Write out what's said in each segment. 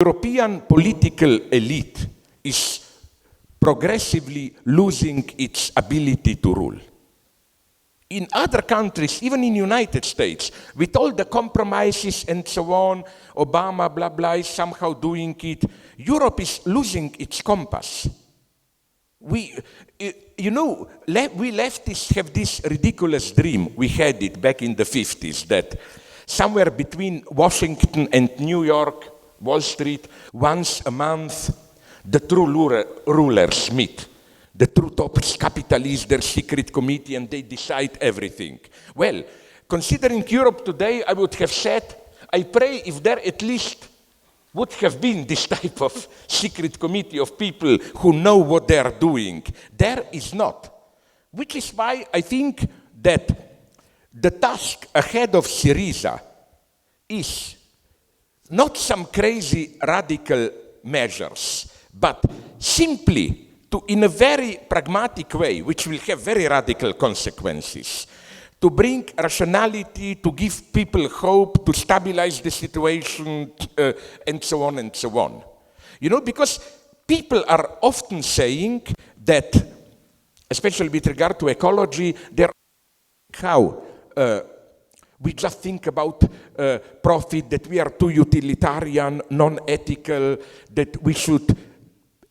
European political elite is progressively losing its ability to rule. In other countries, even in the United States, with all the compromises and so on, Obama, blah, blah, is somehow doing it. Europe is losing its compass. We leftists have this ridiculous dream. We had it back in the 50s, that somewhere between Washington and New York, Wall Street, once a month, the true rulers meet. The true top capitalists, their secret committee, and they decide everything. Well, considering Europe today, I would have said, I pray if there at least would have been this type of secret committee of people who know what they are doing. There is not. Which is why I think that the task ahead of Syriza is not some crazy radical measures, but simply to, in a very pragmatic way, which will have very radical consequences, to bring rationality, to give people hope, to stabilize the situation, and so on and so on. You know, because people are often saying that, especially with regard to ecology, they're how we just think about profit, that we are too utilitarian, non-ethical, that we should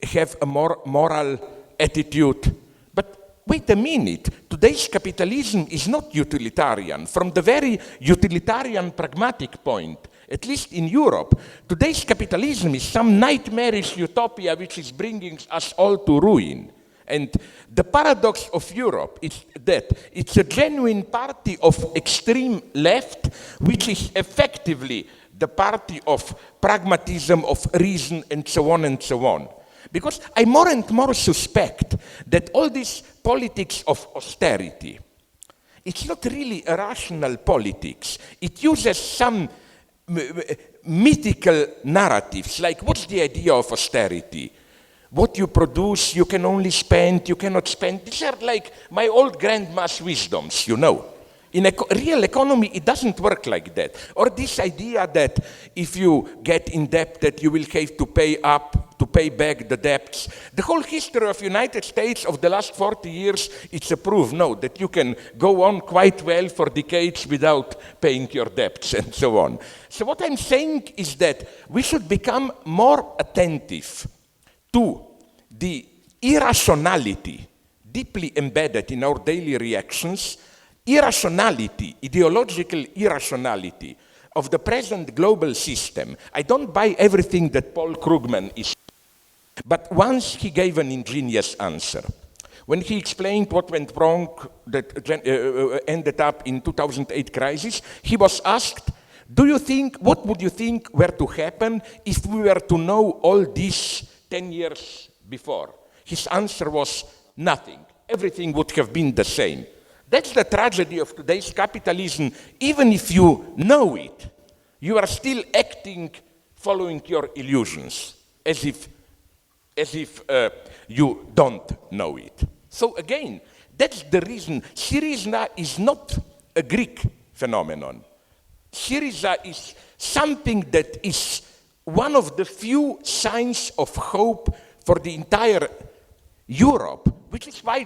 have a more moral attitude. But wait a minute, today's capitalism is not utilitarian. From the very utilitarian pragmatic point, at least in Europe, today's capitalism is some nightmarish utopia which is bringing us all to ruin. And the paradox of Europe is that it's a genuine party of extreme left, which is effectively the party of pragmatism, of reason, and so on and so on. Because I more and more suspect that all this politics of austerity, it's not really a rational politics. It uses some mythical narratives, like what's the idea of austerity? What you produce, you can only spend, you cannot spend. These are like my old grandma's wisdoms, you know. In a real economy, it doesn't work like that. Or this idea that if you get indebted, you will have to pay up, to pay back the debts. The whole history of United States of the last 40 years, it's a proof, no, that you can go on quite well for decades without paying your debts and so on. So what I'm saying is that we should become more attentive to the irrationality deeply embedded in our daily reactions, irrationality, ideological irrationality of the present global system. I don't buy everything that Paul Krugman is, but once he gave an ingenious answer. When he explained what went wrong that ended up in 2008 crisis, he was asked, what would you think were to happen if we were to know all this 10 years before? His answer was nothing. Everything would have been the same. That's the tragedy of today's capitalism. Even if you know it, you are still acting following your illusions, as if you don't know it. So again, that's the reason Syriza is not a Greek phenomenon. Syriza is something that is one of the few signs of hope for the entire Europe, which is why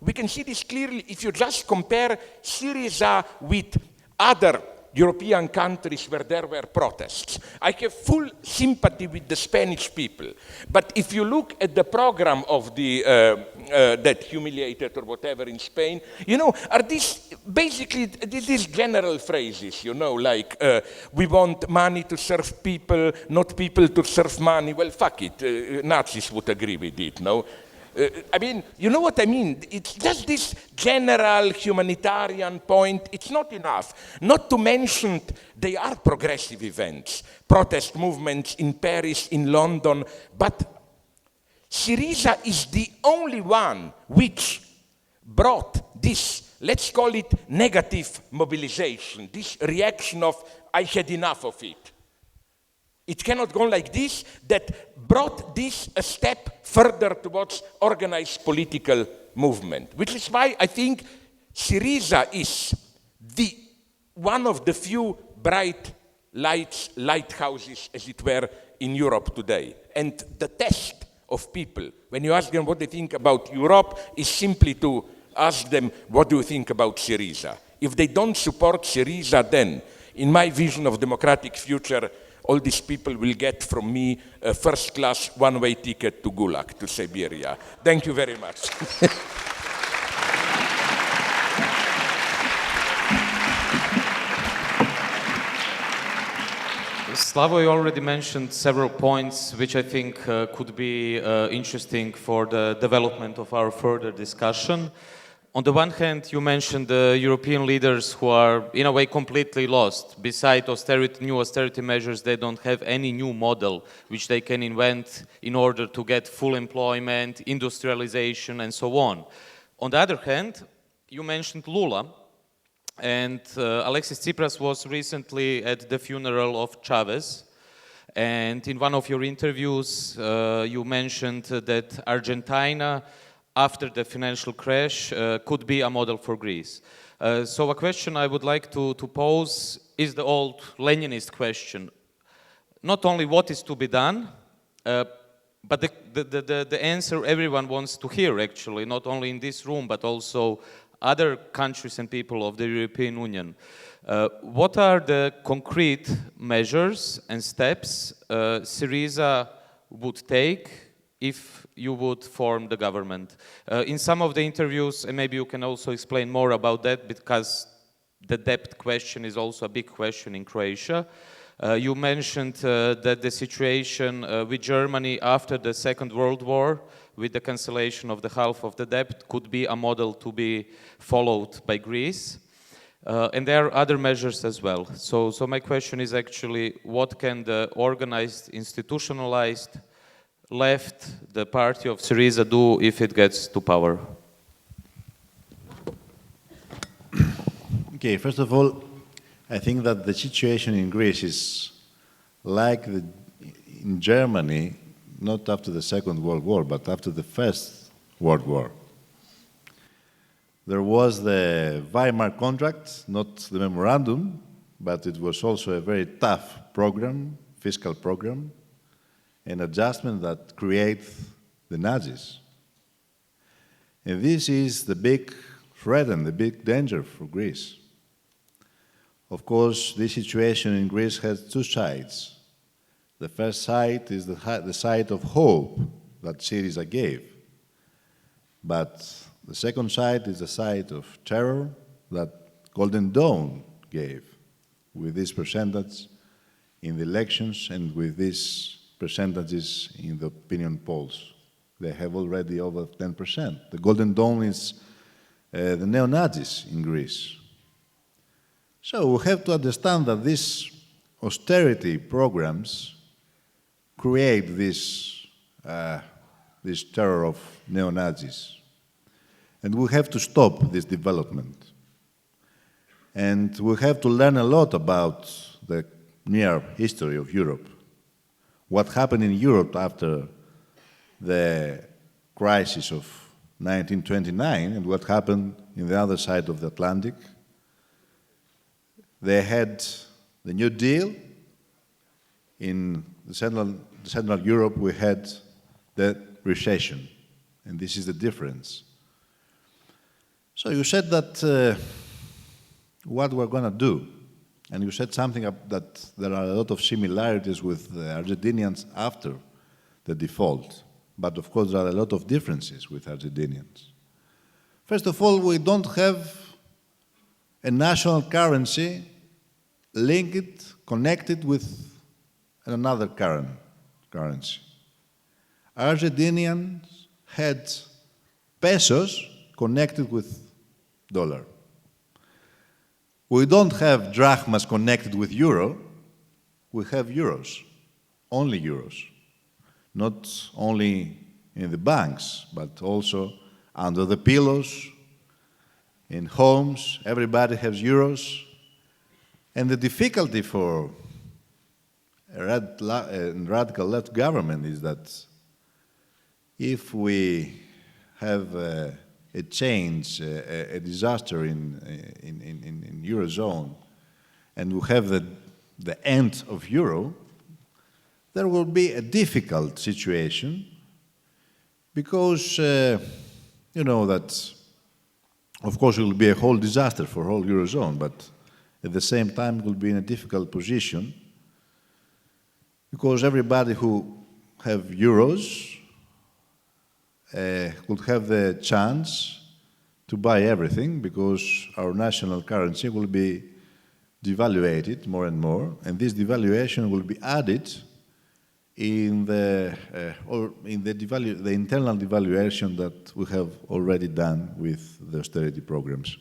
we can see this clearly if you just compare Syriza with other European countries where there were protests. I have full sympathy with the Spanish people, but if you look at the program of the that humiliated or whatever in Spain, you know, are these basically these general phrases, you know, like we want money to serve people, not people to serve money. Well, fuck it, Nazis would agree with it, no? I mean, you know what I mean? It's just this general humanitarian point. It's not enough. Not to mention they are progressive events, protest movements in Paris, in London, but Syriza is the only one which brought this, let's call it negative mobilization, this reaction of I had enough of it. It cannot go like this, that brought this a step further towards organized political movement, which is why I think Syriza is one of the few bright lighthouses, as it were, in Europe today. And the test of people, when you ask them what they think about Europe, is simply to ask them, what do you think about Syriza? If they don't support Syriza, then, in my vision of democratic future, all these people will get from me a first-class one-way ticket to Gulag, to Siberia. Thank you very much. Slavo, you already mentioned several points which I think could be interesting for the development of our further discussion. On the one hand, you mentioned the European leaders who are, in a way, completely lost. Besides new austerity measures, they don't have any new model which they can invent in order to get full employment, industrialization, and so on. On the other hand, you mentioned Lula, and Alexis Tsipras was recently at the funeral of Chavez. And in one of your interviews, you mentioned that Argentina, after the financial crash, could be a model for Greece. So a question I would like to pose is the old Leninist question. Not only what is to be done, but the answer everyone wants to hear, actually, not only in this room, but also other countries and people of the European Union. What are the concrete measures and steps Syriza would take if you would form the government? In some of the interviews, and maybe you can also explain more about that, because the debt question is also a big question in Croatia. You mentioned that the situation with Germany after the Second World War, with the cancellation of the half of the debt, could be a model to be followed by Greece. And there are other measures as well. So my question is actually, what can the organized, institutionalized left, the party of Syriza, do if it gets to power? Okay, first of all, I think that the situation in Greece is like in Germany, not after the Second World War, but after the First World War. There was the Weimar Contract, not the memorandum, but it was also a very tough program, fiscal program, an adjustment that created the Nazis. And this is the big threat and the big danger for Greece. Of course, this situation in Greece has two sides. The first side is the side of hope that Syriza gave. But the second side is the side of terror that Golden Dawn gave, with this percentage in the elections and with these percentages in the opinion polls. They have already over 10%. The Golden Dawn is the neo-Nazis in Greece. So we have to understand that these austerity programs create this terror of neo-Nazis. And we have to stop this development. And we have to learn a lot about the near history of Europe. What happened in Europe after the crisis of 1929 and what happened in the other side of the Atlantic. They had the New Deal. In the Central Europe, we had the recession. And this is the difference. So you said that what we're going to do, and you said something that there are a lot of similarities with the Argentinians after the default. But of course, there are a lot of differences with Argentinians. First of all, we don't have a national currency connected with another currency. Argentinians had pesos connected with dollar. We don't have drachmas connected with euro. We have euros, only euros. Not only in the banks, but also under the pillows, in homes, everybody has euros. And the difficulty for a radical left government is that if we have a change, a disaster in Eurozone, and we have the end of euro, there will be a difficult situation because you know that, of course, it will be a whole disaster for whole Eurozone, but at the same time it will be in a difficult position because everybody who have euros could have the chance to buy everything because our national currency will be devaluated more and more, and this devaluation will be added in the internal devaluation that we have already done with the austerity programs.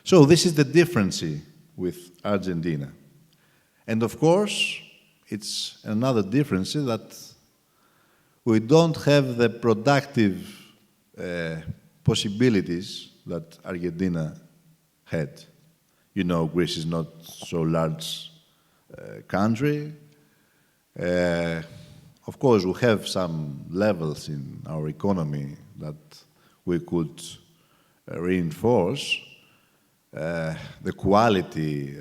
So this is the difference with Argentina. And of course, it's another difference that we don't have the productive possibilities that Argentina had. You know, Greece is not so large country. Of course, we have some levels in our economy that we could reinforce. The quality,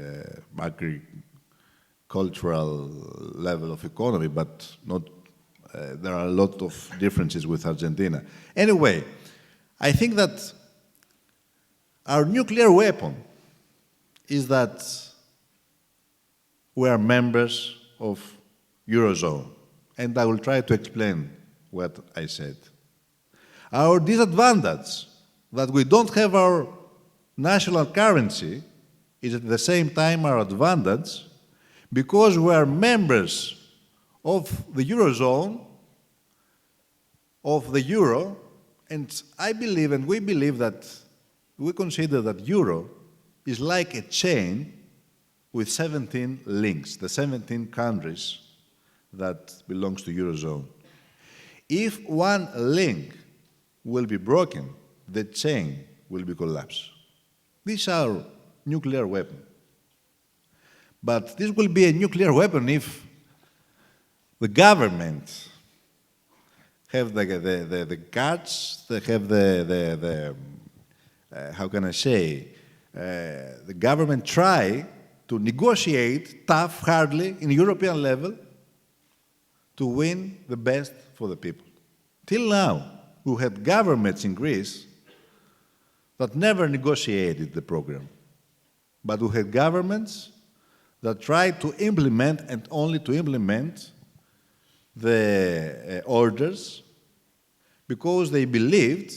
agricultural level of economy, but not. There are a lot of differences with Argentina. Anyway, I think that our nuclear weapon is that we are members of Eurozone. And I will try to explain what I said. Our disadvantage that we don't have our national currency is at the same time our advantage because we are members of the Eurozone, of the Euro, and I believe and we believe that we consider that Euro is like a chain with 17 links, the 17 countries that belongs to Eurozone. If one link will be broken, the chain will be collapsed. This is our nuclear weapon. But this will be a nuclear weapon if the government have the cards, they have how can I say, the government try to negotiate tough, hardly, in European level, to win the best for the people. Till now, we had governments in Greece that never negotiated the program. But we had governments that tried to implement and only to implement the orders because they believed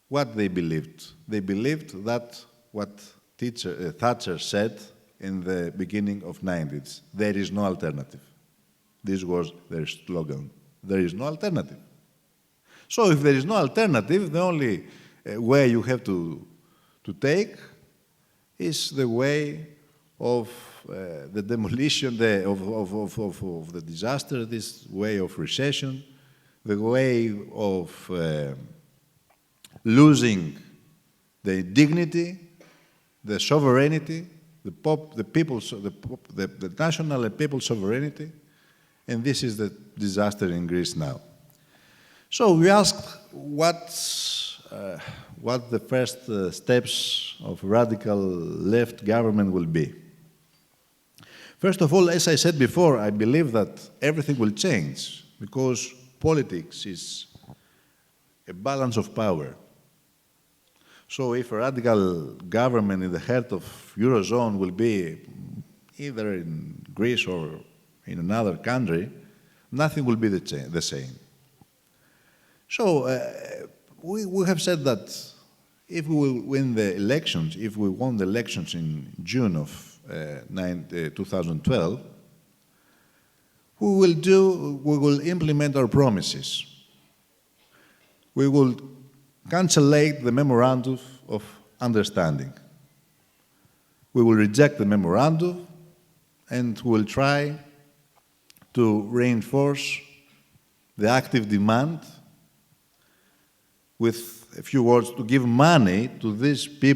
what they believed. They believed that what Thatcher said in the beginning of 90s, there is no alternative. This was their slogan. There is no alternative. So if there is no alternative, the only way you have to take is the way of the demolition of the disaster, this way of recession, the way of losing the dignity, the sovereignty, the national and people's sovereignty, and this is the disaster in Greece now. So we asked what the first steps of radical left government will be. First of all, as I said before, I believe that everything will change because politics is a balance of power. So if a radical government in the heart of Eurozone will be either in Greece or in another country, nothing will be the same. So we have said that if we will win the elections, if we won the elections in June of 2012, we will implement our promises. We will cancellate the memorandum of understanding. We will reject the memorandum and we will try to reinforce the active demand with a few words to give money to these people